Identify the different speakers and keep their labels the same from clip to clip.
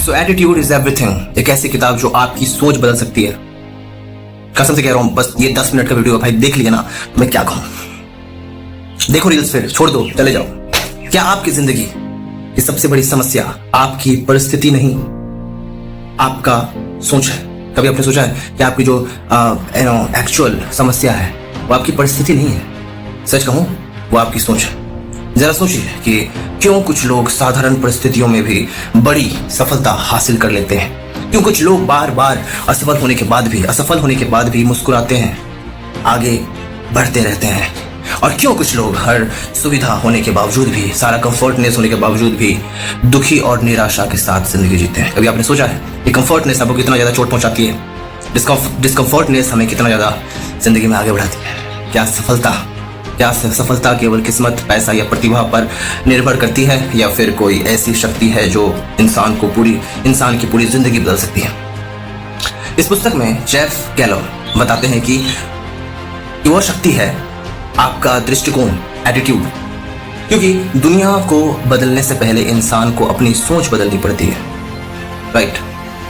Speaker 1: So attitude is everything, एक ऐसी किताब जो आपकी सोच बदल सकती है। कसम से कह रहा हूं, बस ये 10 मिनट का वीडियो भाई देख लिया ना तो मैं क्या कहूं। देखो रील्स, फिर छोड़ दो, चले जाओ। क्या आपकी जिंदगी की सबसे बड़ी समस्या आपकी परिस्थिति नहीं, आपका सोच है? कभी आपने सोचा है कि आपकी जो एक्चुअल समस्या है वो आपकी परिस्थिति नहीं है? सच कहूं, वो आपकी सोच है। जरा सोचिए कि क्यों कुछ लोग साधारण परिस्थितियों में भी बड़ी सफलता हासिल कर लेते हैं, क्यों कुछ लोग बार बार असफल होने के बाद भी मुस्कुराते हैं, आगे बढ़ते रहते हैं, और क्यों कुछ लोग हर सुविधा होने के बावजूद भी, सारा कंफर्टनेस होने के बावजूद भी दुखी और निराशा के साथ जिंदगी जीते हैं? कभी आपने सोचा है कि कंफर्टनेस आपको कितना ज्यादा चोट पहुंचाती है? डिस्कंफर्टनेस हमें कितना ज्यादा जिंदगी में आगे बढ़ाती है? क्या सफलता केवल किस्मत, पैसा या प्रतिभा पर निर्भर करती है, या फिर कोई ऐसी शक्ति है जो इंसान की पूरी जिंदगी बदल सकती है? इस पुस्तक में जेफ गैलर बताते हैं कि वह शक्ति है आपका दृष्टिकोण, एटीट्यूड। क्योंकि दुनिया को बदलने से पहले इंसान को अपनी सोच बदलनी पड़ती है, राइट?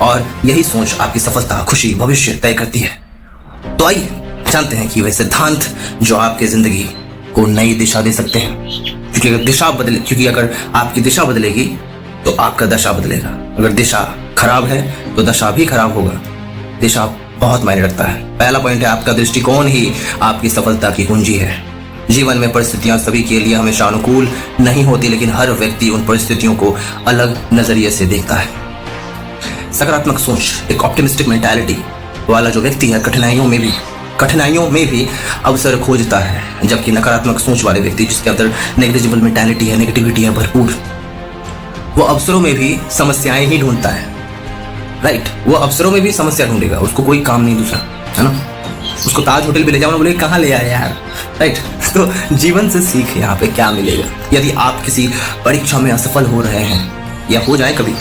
Speaker 1: और यही सोच आपकी सफलता, खुशी, भविष्य तय करती है। तो आइए जानते हैं कि वे सिद्धांत जो आपके जिंदगी को नई दिशा दे सकते हैं। क्योंकि अगर आपकी दिशा बदलेगी तो आपका दशा बदलेगा। अगर दिशा खराब है तो दशा भी खराब होगा। दिशा बहुत मायने रखता है। पहला पॉइंट है, आपका दृष्टिकोण ही आपकी सफलता की कुंजी है। जीवन में परिस्थितियां सभी के लिए हमेशा अनुकूल नहीं होती, लेकिन हर व्यक्ति उन परिस्थितियों को अलग नजरिए से देखता है। सकारात्मक सोच, एक ऑप्टिमिस्टिक मेंटालिटी वाला जो व्यक्ति है, कठिनाइयों में भी अवसर खोजता है, जबकि नकारात्मक सोच वाले व्यक्ति, जिसके अंदर नेगेटिव मेंटालिटी है, नेगेटिविटी है भरपूर, वो अवसरों में भी समस्याएं ही ढूंढता है, राइट? वो अवसरों में भी समस्या ढूंढेगा, उसको कोई काम नहीं दूसरा, है ना? उसको ताज होटल पे ले जाओ ना, बोले कहाँ ले आए यार, राइट? तो जीवन से सीख यहाँ पे क्या मिलेगा? यदि आप किसी परीक्षा में असफल हो रहे हैं या हो जाए कभी,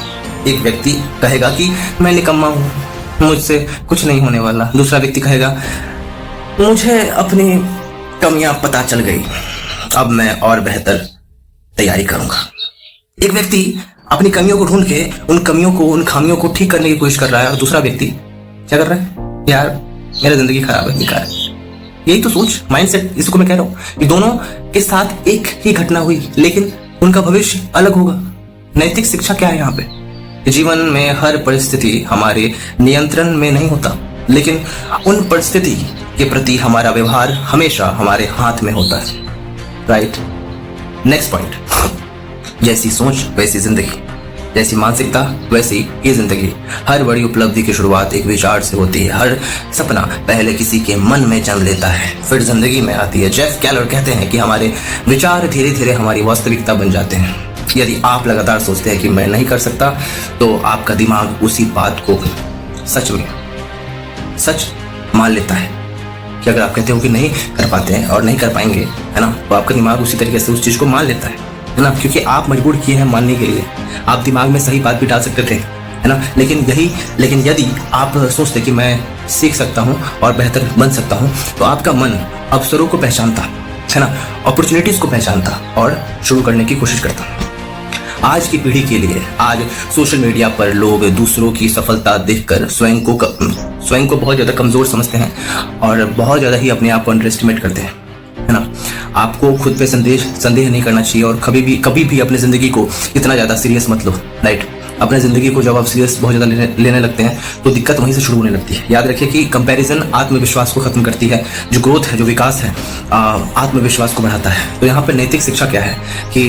Speaker 1: एक व्यक्ति कहेगा कि मैं निकम्मा हूँ, मुझसे कुछ नहीं होने वाला। दूसरा व्यक्ति कहेगा मुझे अपनी कमियां पता चल गई, अब मैं और बेहतर तैयारी करूंगा। एक व्यक्ति अपनी कमियों को ढूंढ के उन खामियों को ठीक करने की कोशिश कर रहा है, और दूसरा व्यक्ति क्या कर रहा है? यार मेरा जिंदगी खराब है, बेकार है। यही तो सोच, माइंडसेट, इसको मैं कह रहा हूं कि दोनों के साथ एक ही घटना हुई, लेकिन उनका भविष्य अलग होगा। नैतिक शिक्षा क्या है यहाँ पे? जीवन में हर परिस्थिति हमारे नियंत्रण में नहीं होता, लेकिन उन परिस्थिति के प्रति हमारा व्यवहार हमेशा हमारे हाथ में होता है, राइट? नेक्स्ट पॉइंट, जैसी सोच वैसी जिंदगी, जैसी मानसिकता वैसी ये जिंदगी। हर बड़ी उपलब्धि की शुरुआत एक विचार से होती है। हर सपना पहले किसी के मन में जन्म लेता है, फिर जिंदगी में आती है। जेफ गैलर कहते हैं कि हमारे विचार धीरे धीरे हमारी वास्तविकता बन जाते हैं। यदि आप लगातार सोचते हैं कि मैं नहीं कर सकता, तो आपका दिमाग उसी बात को सच मान लेता है। कि अगर आप कहते हो कि नहीं कर पाते हैं और नहीं कर पाएंगे, है ना, तो आपका दिमाग उसी तरीके से उस चीज को मान लेता है ना? क्योंकि आप मजबूर किए हैं मानने के लिए। आप दिमाग में सही बात भी डाल सकते थे, है ना? लेकिन यदि आप सोचते कि मैं सीख सकता हूँ और बेहतर बन सकता हूँ, तो आपका मन अवसरों को पहचानता, है ना, अपॉर्चुनिटीज को पहचानता और शुरू करने की कोशिश करता। आज की पीढ़ी के लिए आज सोशल मीडिया पर लोग दूसरों की सफलता देखकर स्वयं को बहुत ज्यादा कमजोर समझते हैं और बहुत ज्यादा ही अपने आप को अंडर एस्टिमेट करते हैं, है ना? आपको खुद पे संदेह नहीं करना चाहिए, और कभी भी अपने जिंदगी को इतना ज्यादा सीरियस मत लो, राइट? अपने जिंदगी को जब आप सीरियस बहुत ज्यादा लेने लगते हैं तो दिक्कत वहीं से शुरू होने लगती है। याद रखिए कि कंपैरिजन आत्मविश्वास को खत्म करती है। जो ग्रोथ है, जो विकास है, आत्मविश्वास को बढ़ाता है। तो यहाँ पर नैतिक शिक्षा क्या है कि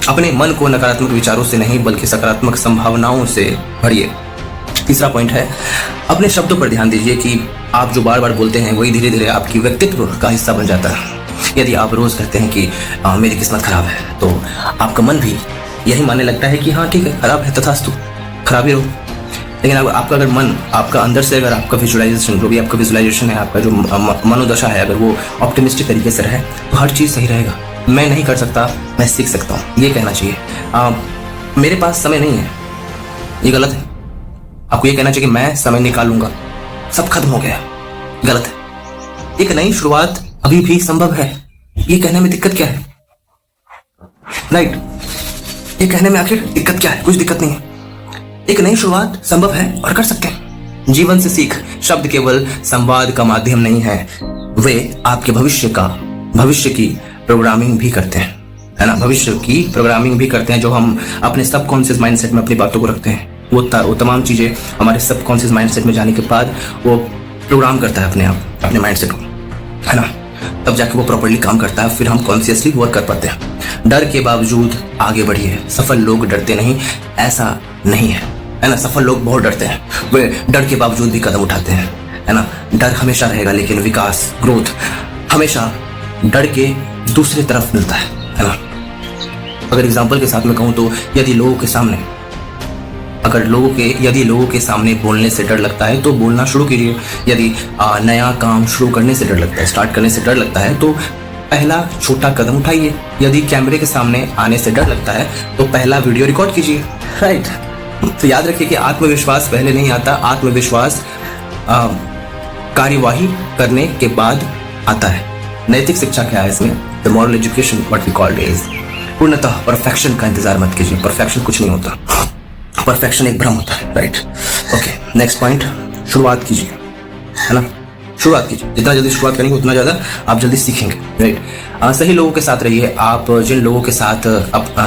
Speaker 1: अपने मन को नकारात्मक विचारों से नहीं बल्कि सकारात्मक संभावनाओं से भरिए। तीसरा पॉइंट है, अपने शब्दों पर ध्यान दीजिए कि आप जो बार बार बोलते हैं वही धीरे धीरे आपकी व्यक्तित्व का हिस्सा बन जाता है। यदि आप रोज कहते हैं कि मेरी किस्मत खराब है, तो आपका मन भी यही मानने लगता है कि हाँ ठीक है, खराब है, तथास्तु, खराब ही रहो। लेकिन आपका अगर मन, आपका अंदर से अगर आपका विजुअलाइजेशन, जो भी आपका विजुअलाइजेशन है, आपका जो मनोदशा है, अगर वो ऑप्टिमिस्टिक तरीके से रहे, तो हर चीज़ सही रहेगा। मैं नहीं कर सकता, मैं सीख सकता हूँ, ये कहना चाहिए। मेरे पास समय नहीं है, ये गलत है। आपको ये कहना चाहिए कि मैं समय निकालूंगा, सब खत्म हो गया, गलत है। एक नई शुरुआत अभी भी संभव है, ये कहने में दिक्कत क्या है, राइट? ये कहने में आखिर दिक्कत क्या है? कुछ दिक्कत नहीं है। एक नई शुरुआत संभव है और कर सकते हैं। जीवन से सीख शब्द केवल संवाद का माध्यम नहीं है, वे आपके भविष्य की प्रोग्रामिंग भी करते हैं, है ना। भविष्य की प्रोग्रामिंग भी करते हैं, जो हम अपने सबकॉन्शियस माइंडसेट में अपनी बातों को रखते हैं। वो तमाम चीजें हमारे सबकॉन्शियस माइंडसेट में जाने के बाद वो प्रोग्राम करता है अपने माइंडसेट को, है ना। तब जाके वो प्रॉपर्ली काम करता है, फिर हम कॉन्शियसली वर्क कर पाते हैं। डर के बावजूद आगे बढ़िए। सफल लोग डरते नहीं, ऐसा नहीं है ना। सफल लोग बहुत डरते हैं, वे डर के बावजूद भी कदम उठाते हैं, है ना। डर हमेशा रहेगा, लेकिन विकास, ग्रोथ हमेशा डर के दूसरी तरफ मिलता है ना। अगर एग्जाम्पल के साथ में कहूँ तो यदि लोगों के सामने बोलने से डर लगता है तो बोलना शुरू कीजिए। यदि नया काम शुरू करने से डर लगता है, स्टार्ट करने से डर लगता है तो पहला छोटा कदम उठाइए। यदि कैमरे के सामने आने से डर लगता है तो पहला वीडियो रिकॉर्ड कीजिए, राइट। तो याद रखिए कि आत्मविश्वास पहले नहीं आता, आत्मविश्वास कार्यवाही करने के बाद आता है। नैतिक शिक्षा क्या है इसमें? The moral education what we called is पूर्णतः परफेक्शन का इंतजार मत कीजिए। परफेक्शन कुछ नहीं होता, परफेक्शन एक भ्रम होता है, राइट। ओके, नेक्स्ट पॉइंट, शुरुआत कीजिए, है ना। शुरुआत कीजिए, जितना जल्दी शुरुआत करेंगे उतना ज्यादा आप जल्दी सीखेंगे, राइट। सही लोगों के साथ रहिए। आप जिन लोगों के साथ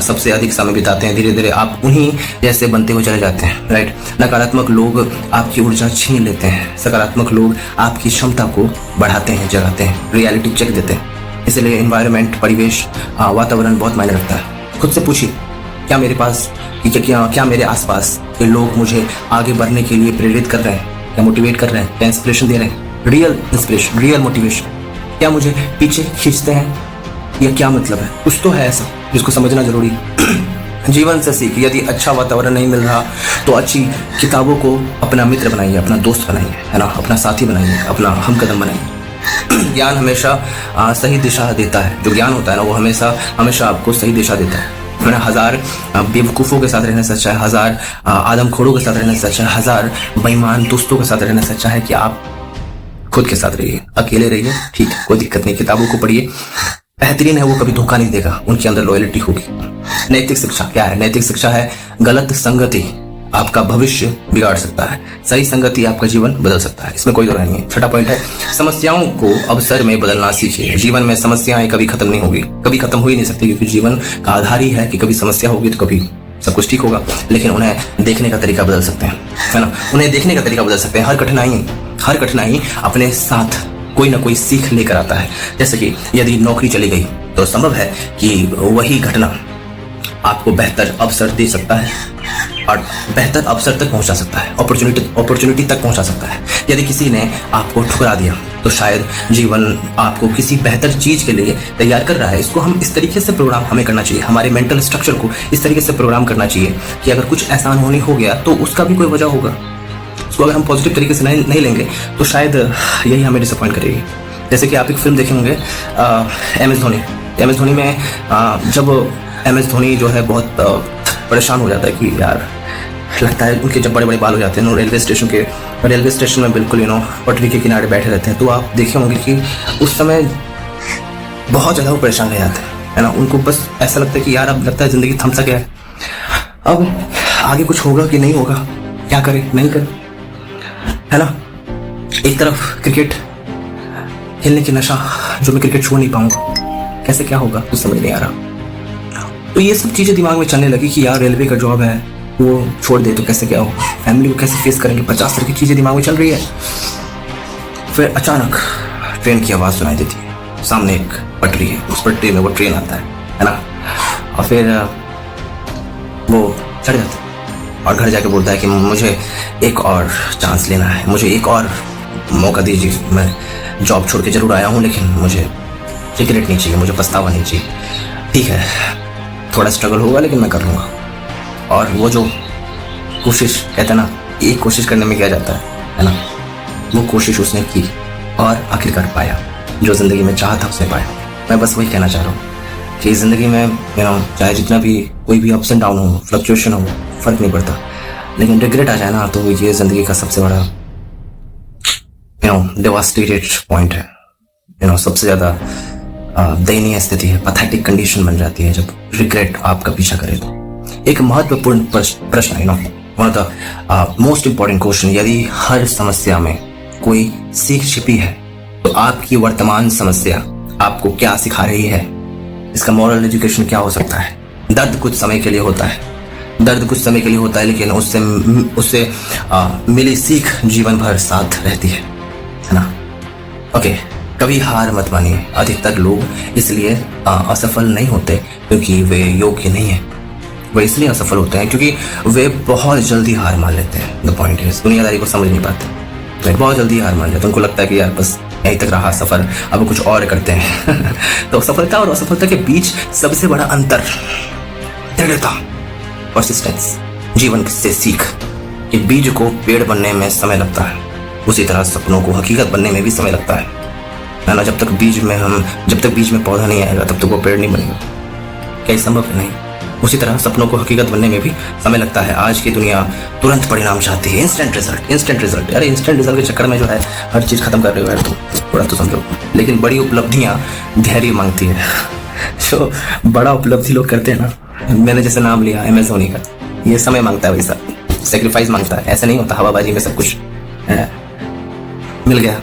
Speaker 1: सबसे अधिक समय बिताते हैं, धीरे धीरे आप उन्हीं जैसे बनते हुए चले जाते हैं, राइट। नकारात्मक लोग आपकी ऊर्जा छीन लेते हैं, सकारात्मक लोग आपकी क्षमता को बढ़ाते हैं, जगाते हैं, रियलिटी चेक देते हैं। इसलिए एनवायरनमेंट, परिवेश, वातावरण बहुत मायने रखता है। खुद से पूछिए, क्या मेरे पास क्या मेरे आसपास के लोग मुझे आगे बढ़ने के लिए प्रेरित कर रहे हैं, क्या मोटिवेट कर रहे हैं, क्या इंस्पिरेशन दे रहे हैं, रियल इंस्पिरेशन, रियल मोटिवेशन, क्या मुझे पीछे खींचते हैं, या क्या मतलब है? कुछ तो है ऐसा जिसको समझना जरूरी है। जीवन से सीख, यदि अच्छा वातावरण नहीं मिल रहा तो अच्छी किताबों को अपना मित्र बनाइए, अपना दोस्त बनाइए, है ना, अपना साथी बनाइए, अपना हमकदम बनाइए। ज्ञान हमेशा सही दिशा देता है। जो ज्ञान होता है ना, वो हमेशा आपको सही दिशा देता है। 1000 बेवकूफ़ों के साथ रहने से अच्छा है, 1000 आदमखोरों के साथ रहने से अच्छा है, 1000 बेईमान दोस्तों के साथ रहने से अच्छा है कि आप खुद के साथ रहिए, अकेले रहिए, ठीक है, कोई दिक्कत नहीं। किताबों को पढ़िए, बेहतरीन है, वो कभी धोखा नहीं देगा, उनके अंदर लॉयल्टी होगी। नैतिक शिक्षा क्या है? नैतिक शिक्षा है गलत संगति आपका भविष्य बिगाड़ सकता है, सही संगति आपका जीवन बदल सकता है, इसमें कोई दो राय नहीं है। छठा पॉइंट है, समस्याओं को अवसर में बदलना सीखिए। जीवन में समस्याएं कभी खत्म नहीं होगी, कभी खत्म हो ही नहीं सकती, क्योंकि जीवन का आधार ही है कि कभी समस्या होगी तो कभी सब कुछ ठीक होगा। लेकिन उन्हें देखने का तरीका बदल सकते हैं, है ना। उन्हें देखने का तरीका बदल सकते हैं। हर कठिनाई अपने साथ कोई ना कोई सीख लेकर आता है। जैसे कि यदि नौकरी चली गई तो संभव है कि वही घटना आपको बेहतर अवसर दे सकता है और बेहतर अवसर तक पहुंचा सकता है, अपॉर्चुनिटी तक पहुंचा सकता है। यदि किसी ने आपको ठुकरा दिया तो शायद जीवन आपको किसी बेहतर चीज के लिए तैयार कर रहा है। इसको हम इस तरीके से प्रोग्राम हमें करना चाहिए, हमारे मेंटल स्ट्रक्चर को इस तरीके से प्रोग्राम करना चाहिए कि अगर कुछ एहसान होने हो गया तो उसका भी कोई वजह होगा। उसको अगर हम पॉजिटिव तरीके से नहीं लेंगे तो शायद यही हमें डिसअपॉइंट करेगी। जैसे कि आप एक फिल्म देखे होंगे MS धोनी में जब MS धोनी जो है बहुत परेशान हो जाता है कि यार, लगता है उनके जब बड़े बड़े बाल हो जाते हैं, रेलवे स्टेशन में बिल्कुल पटरी के किनारे बैठे रहते हैं, तो आप देखे होंगे कि उस समय बहुत ज़्यादा वो परेशान रह जाते हैं, है ना। उनको बस ऐसा लगता है कि यार अब लगता है ज़िंदगी थम सा गया है, अब आगे कुछ होगा कि नहीं होगा, क्या करें नहीं करें, है ना। एक तरफ क्रिकेट खेलने की नशा, जो मैं क्रिकेट छोड़ नहीं पाऊंगा, कैसे क्या होगा कुछ समझ नहीं आ रहा। तो ये सब चीज़ें दिमाग में चलने लगी कि यार रेलवे का जॉब है वो छोड़ दे तो कैसे क्या हो, फैमिली को कैसे फेस करेंगे, 50 तरह की चीज़ें दिमाग में चल रही है। फिर अचानक ट्रेन की आवाज़ सुनाई देती है, सामने एक पटरी है, उस पटरी में वो ट्रेन आता है ना। और फिर वो चढ़ जाता है और घर जाके बोलता है कि मुझे एक और चांस लेना है, मुझे एक और मौका दीजिए, मैं जॉब छोड़ के जरूर आया हूँ लेकिन मुझे रिग्रेट नहीं चाहिए, मुझे पछतावा नहीं चाहिए। ठीक है, थोड़ा स्ट्रगल होगा लेकिन मैं कर लूँगा। और वो जो कोशिश, कहते हैं ना, एक कोशिश करने में क्या जाता है ना, वो कोशिश उसने की और आखिरकार पाया जो ज़िंदगी में चाहा था उसने पाया। मैं बस वही कहना चाह रहा हूँ कि ज़िंदगी में चाहे जितना भी कोई भी अप्स एंड डाउन हो, फ्लक्चुएशन हो, फर्क नहीं पड़ता, लेकिन रिग्रेट आ जाए ना तो ये ज़िंदगी का सबसे बड़ा डेवास्टेटेड पॉइंट है। सबसे ज़्यादा दयनीय स्थिति है, पैथेटिक कंडीशन बन जाती है जब रिग्रेट आपका पीछा करे। तो एक महत्वपूर्ण प्रश्न one of the most important question, यदि हर समस्या में कोई सीख छिपी है तो आपकी वर्तमान समस्या आपको क्या सिखा रही है? इसका मॉरल एजुकेशन क्या हो सकता है? दर्द कुछ समय के लिए होता है, दर्द कुछ समय के लिए होता है, लेकिन उससे मिली सीख जीवन भर साथ रहती है ना? ओके, कभी हार मत मानिए। अधिकतर लोग इसलिए असफल नहीं होते क्योंकि वे योग्य नहीं है, वे इसलिए असफल होते हैं क्योंकि वे बहुत जल्दी हार मान लेते हैं। द पॉइंट इज, दुनियादारी को समझ नहीं पाते, वे बहुत जल्दी हार मान जाते हैं। उनको लगता है कि यार बस यहीं तक रहा सफर, अब कुछ और करते हैं। तो सफलता और असफलता के बीच सबसे बड़ा अंतर दृढ़ता, परसिस्टेंस, जीवन से सीख। कि बीज को पेड़ बनने में समय लगता है, उसी तरह सपनों को हकीकत बनने में भी समय लगता है ना? जब तक बीज में पौधा नहीं आएगा तब तक वो पेड़ नहीं बनेगा। क्या ये संभव है? नहीं। उसी तरह सपनों को हकीकत बनने में भी समय लगता है। आज की दुनिया तुरंत परिणाम चाहती है, इंस्टेंट रिजल्ट। अरे इंस्टेंट रिजल्ट के चक्कर में जो है हर चीज खत्म कर रहे हो यार, तुम थोड़ा तो समझो। लेकिन बड़ी उपलब्धियां धैर्य मांगती है। जो बड़ा उपलब्धि लोग करते हैं ना, मैंने जैसे नाम लिया अमेज़ोनी का, ये समय मांगता है, वैसा सेक्रीफाइस मांगता है। ऐसा नहीं होता हवाबाजी में सब कुछ मिल गया।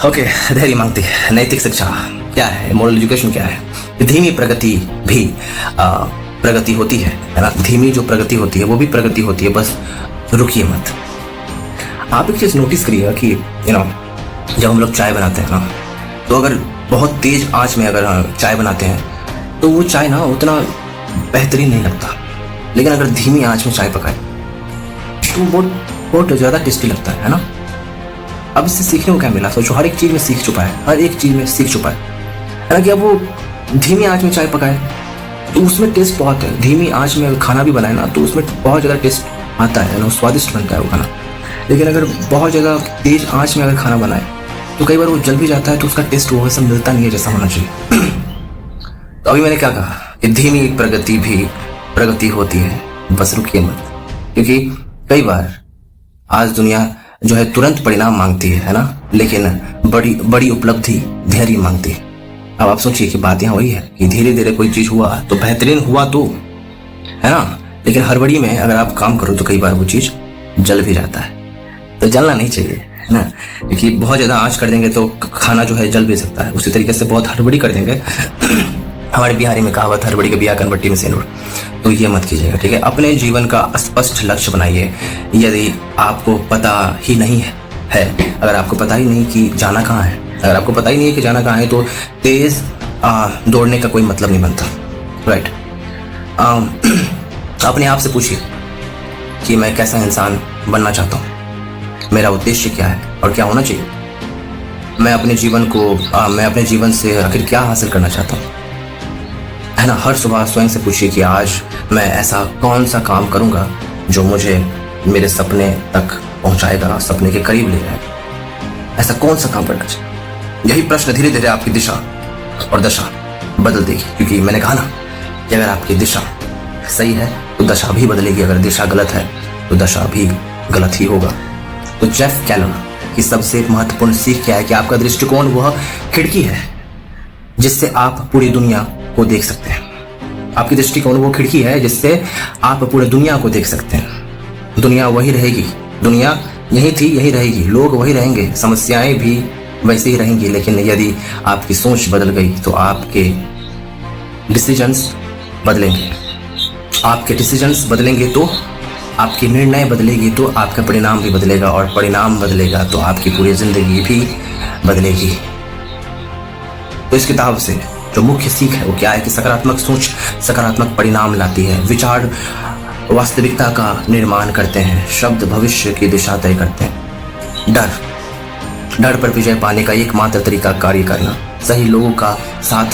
Speaker 1: ओके, धैर्य मांगती है। नैतिक शिक्षा क्या है? मोरल एजुकेशन क्या है? धीमी प्रगति भी प्रगति होती है ना? धीमी जो प्रगति होती है वो भी प्रगति होती है, बस रुकिए मत। आप एक चीज नोटिस करिएगा कि जब हम लोग चाय बनाते हैं ना, तो अगर बहुत तेज आंच में अगर चाय बनाते हैं तो वो चाय ना उतना बेहतरीन नहीं लगता, लेकिन अगर धीमी आंच में चाय पकाए तो बहुत ज्यादा टेस्टी लगता है ना? अब इससे सीखने को क्या मिला? सोचो, हर एक चीज में सीख चुका है ना? कि अब वो धीमी आंच में चाय पकाए तो उसमें टेस्ट बहुत है। धीमी आंच में अगर खाना भी बनाए ना तो उसमें बहुत ज़्यादा टेस्ट आता है ना, स्वादिष्ट बनता है वो खाना। लेकिन अगर बहुत ज़्यादा तेज आंच में अगर खाना बनाए तो कई बार वो जल भी जाता है, तो उसका टेस्ट वो वैसा मिलता नहीं है जैसा होना चाहिए। तो अभी मैंने क्या कहा कि धीमी प्रगति भी प्रगति होती है, बस रुकिए मत। क्योंकि कई बार आज दुनिया जो है तुरंत परिणाम मांगती है ना, लेकिन बड़ी उपलब्धि धैर्य मांगती है। अब आप सोचिए कि बात यहाँ वही है कि धीरे धीरे कोई चीज हुआ तो बेहतरीन हुआ तो, है ना? लेकिन हड़बड़ी में अगर आप काम करो तो कई बार वो चीज जल भी जाता है। तो जलना नहीं चाहिए, है ना? क्योंकि बहुत ज्यादा आंच कर देंगे तो खाना जो है जल भी सकता है। उसी तरीके से बहुत हड़बड़ी कर देंगे, हमारे बिहारी में कहावत, हड़बड़ी के बिया कनबट्टी में सेंदूर, तो ये मत कीजिएगा, ठीक है? अपने जीवन का स्पष्ट लक्ष्य बनाइए। यदि आपको पता ही नहीं है, अगर आपको पता ही नहीं कि जाना कहाँ है, अगर आपको पता ही नहीं है कि जाना कहाँ है, तो तेज दौड़ने का कोई मतलब नहीं बनता, राइट? अपने आप से पूछिए कि मैं कैसा इंसान बनना चाहता हूँ, मेरा उद्देश्य क्या है और क्या होना चाहिए, मैं अपने जीवन से आखिर क्या हासिल करना चाहता हूँ, है ना? हर सुबह स्वयं से पूछिए कि आज मैं ऐसा कौन सा काम करूंगा जो मुझे मेरे सपने तक पहुंचाएगा, सपने के करीब ले जाएगा। ऐसा कौन सा काम करना चाहिए? यही प्रश्न धीरे धीरे आपकी दिशा और दशा बदल देगी। क्योंकि मैंने कहा ना कि अगर आपकी दिशा सही है तो दशा भी बदलेगी, अगर दिशा गलत है तो दशा भी गलत ही होगा। तो जेफ कैलन की सबसे महत्वपूर्ण सीख क्या है? कि आपका दृष्टिकोण वह खिड़की है जिससे आप पूरी दुनिया को देख सकते हैं। आपकी दृष्टिकोण वो खिड़की है जिससे आप पूरी दुनिया को देख सकते हैं। दुनिया वही रहेगी, दुनिया यही थी, यही रहेगी, लोग वही रहेंगे, समस्याएं भी वैसे ही रहेंगी। लेकिन यदि आपकी सोच बदल गई तो आपके डिसीजंस बदलेंगे। आपके डिसीजंस बदलेंगे तो आपकी निर्णय बदलेगी, तो आपका परिणाम भी बदलेगा, और परिणाम बदलेगा तो आपकी पूरी जिंदगी भी बदलेगी। तो इस किताब से जो मुख्य सीख है वो क्या है? कि सकारात्मक सोच सकारात्मक परिणाम लाती है। विचार वास्तविकता का निर्माण करते हैं, शब्द भविष्य की दिशा तय करते हैं। डर पर विजय पाने का एकमात्र तरीका कार्य करना। सही लोगों का साथ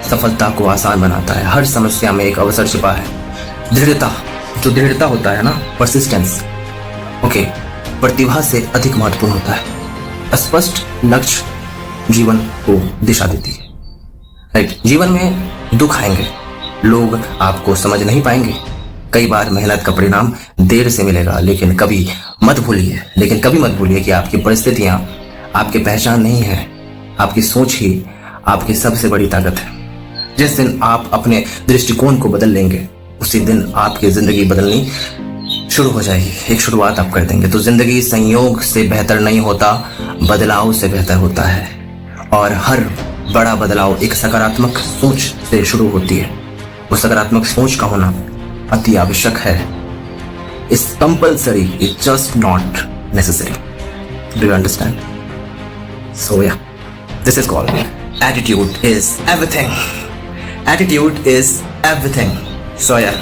Speaker 1: सफलता को आसान बनाता है। हर समस्या में एक अवसर छिपा है। दृढ़ता होता है ना, परसिस्टेंस, ओके, प्रतिभा से अधिक महत्वपूर्ण होता है। स्पष्ट लक्ष्य जीवन को दिशा देती है, राइट? जीवन में दुख आएंगे, लोग आपको समझ नहीं पाएंगे, कई बार मेहनत का परिणाम देर से मिलेगा, लेकिन कभी मत भूलिए कि आपकी परिस्थितियां आपकी पहचान नहीं है, आपकी सोच ही आपकी सबसे बड़ी ताकत है। जिस दिन आप अपने दृष्टिकोण को बदल लेंगे उसी दिन आपकी जिंदगी बदलनी शुरू हो जाएगी। एक शुरुआत आप कर देंगे तो जिंदगी संयोग से बेहतर नहीं होता, बदलाव से बेहतर होता है। और हर बड़ा बदलाव एक सकारात्मक सोच से शुरू होती है। वो सकारात्मक सोच का होना अति आवश्यक है। It's compulsory, it's just not necessary. Do you understand? So yeah, this is called attitude is everything. Attitude is everything. So या,